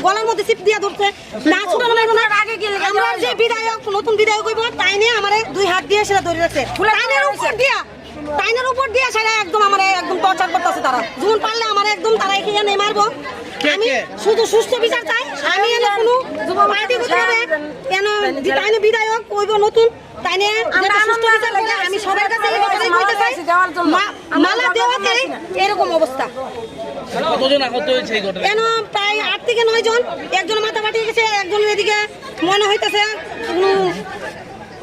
গলার মধ্যে চিপ দিয়া ধরছে না ছুটানো লাগবে না আগে গেলে আমরা যে বিধায়ক নতুন বিধায়ক হইব তাই নিয়ে আমারে দুই হাত দিয়ে সেটা ধরে রাখছে টাইনের উপর দিয়া সেটা একদম আমারে একদম টর্চার করতেছে তারা যখন পারলে আমারে একদম তারা এখানে মারবো আমি শুধু সুস্থ বিচার চাই আমি এনে কোনো পার্টি করতে হবে কেন টাইনে বিধায়ক হইব নতুন তাই নিয়ে যেটা সুস্থ বিচার করলে আমি সবার কাছে এই কথাই বলতে চাই মালা দেওয়াতে এরকম অবস্থা কতজন আহত হয়েছে এই ঘটনায়? কেন প্রায় 8 থেকে 9 জন, একজন মাথা ফাটিয়ে গেছে, একজনের এদিকে মনে হইতেছে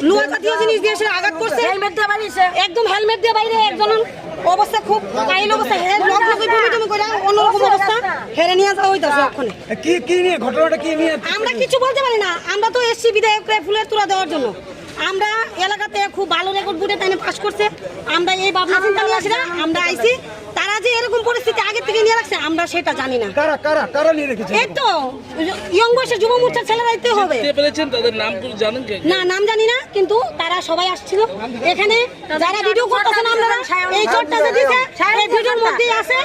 লোহা জাতীয় জিনিস দিয়ে সে আঘাত করছে, হেলমেট দিয়ে বাইরে একদম হেলমেট দিয়ে বাইরে একজন অবস্থা খুব কাইল অবস্থা হেড লক লগে বমি করে অন্যরকম অবস্থা হেরে নিয়ে যাওয়া হইতাছে ওখানে। কি নিয়ে ঘটনাটা কি নিয়ে আমরা কিছু বলতে পারি না, আমরা তো এসছি বিধায়ককে ফুলের তোড়া দেওয়ার জন্য। আমরা এলাকাতে খুব ভালো রেকর্ড বুটে তাই পাস করছে, আমরা এই ভাবনা চিন্তা নিয়ে আসি না, আমরা আইছি তারা যে এরকম পরিস্থিতি আগে থেকে নিয়ে রাখছে আমরা সেটা জানি না। কারা নিয়ে রেখেছে? এই তো ইয়ং বয়সের যুব মোর্চার ছেলেরাইতে হবে। তাদের নাম কি জানেন? না, নাম জানি না, কিন্তু তারা সবাই আসছিল এখানে। যারা ভিডিও করতেছেন আপনারা এই চোটটা যে দিছে এই ভিডিওর মধ্যেই আছে,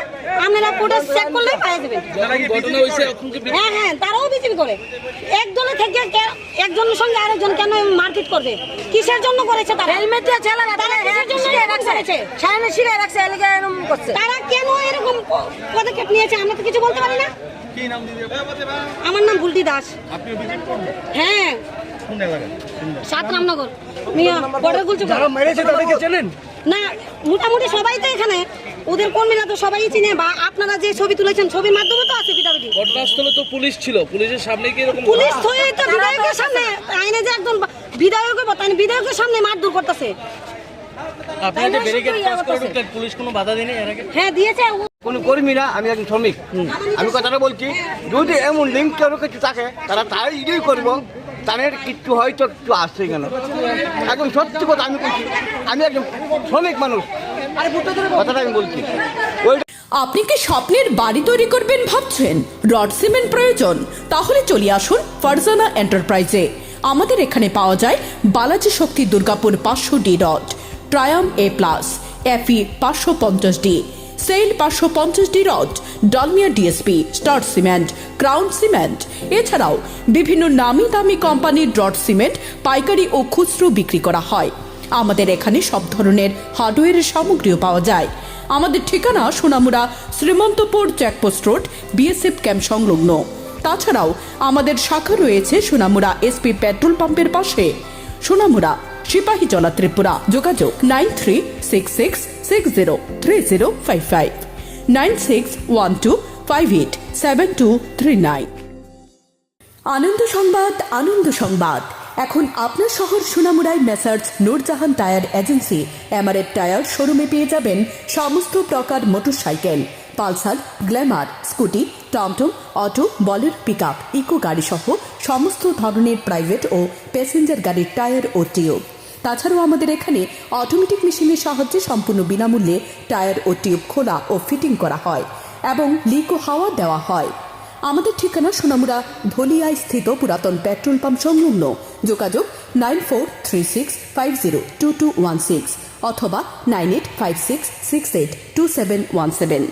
আপনারা ফুটেজ চেক করলে পেয়ে যাবেন। ঘটনা হইছে হ্যাঁ হ্যাঁ, তারাও বিচিং করে। এক দলে থেকে একজনের সঙ্গে আরেকজন কেন মারপিট করবে? কিসের জন্য করেছে তারা? হেলমেট দিয়ে ছেলেরা তারা কিসের জন্য করেছে? সামনে শিরে রাখছে, এলাকা এরকম করছে। তারা কেন এরকম পদক্ষেপ নিয়েছে আমরা তো কিছু বলতে পারি না। কি নাম দিদি? আমার নাম বুলটি দাস। আপনি ভিজিট করুন। হ্যাঁ, কোন এলাকা? সাত রামনগর মিয়া বর্ডার গুলছে। যারা মেরেছে তাদেরকে চেনেন? না, মোটামুটি সবাই তো এখানে, ওদের কর্মীরা তো সবাই চিনে, বা আপনারা যে ছবি তুলেছেন ছবির মাধ্যমে তো আছে পিটাপিটি। ঘটনাস্থলে তো পুলিশ ছিল, পুলিশের সামনে কি এরকম? পুলিশ হয়ে তো বিধায়কের সামনে আইনে যে একজন বিধায়ক তাই বিধায়কের সামনে মারধর করতেছে। আপনারা যে ব্যারিকেড পাস করে ঢুকলেন, পুলিশ কোনো বাধা দেয়নি এর আগে? হ্যাঁ দিয়েছে। কোনো কর্মী না, আমি একজন শ্রমিক। আমি কথাটা বলছি, যদি এমন লিঙ্ক কেউ কিছু থাকে তারা তাই ইডিই করবো, তাদের কিচ্ছু হয়তো একটু আসছে কেন। একদম সত্যি কথা আমি বলছি, আমি একজন শ্রমিক মানুষ, কথাটা আমি বলছি। আপনি কি স্বপ্নের বাড়ি তৈরি করবেন ভাবছেন? রড সিমেন্ট প্রয়োজন? তাহলে চলে আসুন ফারজানা এন্টারপ্রাইজে। আমাদের এখানে পাওয়া যায় বালাজি শক্তি দুর্গাপুর 500D রড, ট্রায়াম A+, FE 550D, SAIL 550D rod, Dalmia DSP, Star cement, Crown cement. এছাড়াও বিভিন্ন নামি দামি কোম্পানির রড সিমেন্ট পাইকারি ও খুচরো বিক্রি করা হয়। আমাদের এখানে সব ধরনের হার্ডওয়্যারের সামগ্রীও পাওয়া যায়। আমাদের ঠিকানা Sonamura Srimantapur checkpost road, BSF camp সংলগ্ন। তাছাড়াও আমাদের শাখা রয়েছে সোনামুড়া SP পেট্রোল পাম্পের পাশে, সোনামুড়া সিপাহীজলা ত্রিপুরা। যোগাযোগ 9366603055, 9612587239। আনন্দ সংবাদ, আনন্দ সংবাদ। এখন আপনার শহর সোনামুড়ায় Messrs Noorjahan tyre agency MRF tyre শোরুমে পেয়ে যাবেন সমস্ত প্রকার মোটরসাইকেল, পালসার, গ্ল্যামার, স্কুটি, টমটম, অটো, বলের, পিকআপ, ইকো গাড়ি সহ সমস্ত ধরনের প্রাইভেট ও প্যাসেঞ্জার গাড়ির টায়ার ও টিউব। তাছাড়াও আমাদের এখানে অটোমেটিক মেশিনের সাহায্যে সম্পূর্ণ বিনামূল্যে টায়ার ও টিউব খোলা ও ফিটিং করা হয়। এবং লিকো হাওয়া দেওয়া হয়। আমাদের ঠিকানা সোনামুড়া ধলিয়ায় স্থিত পুরাতন পেট্রোল পাম্প সংলগ্ন। যোগাযোগ 9436502216 অথবা 9856682717।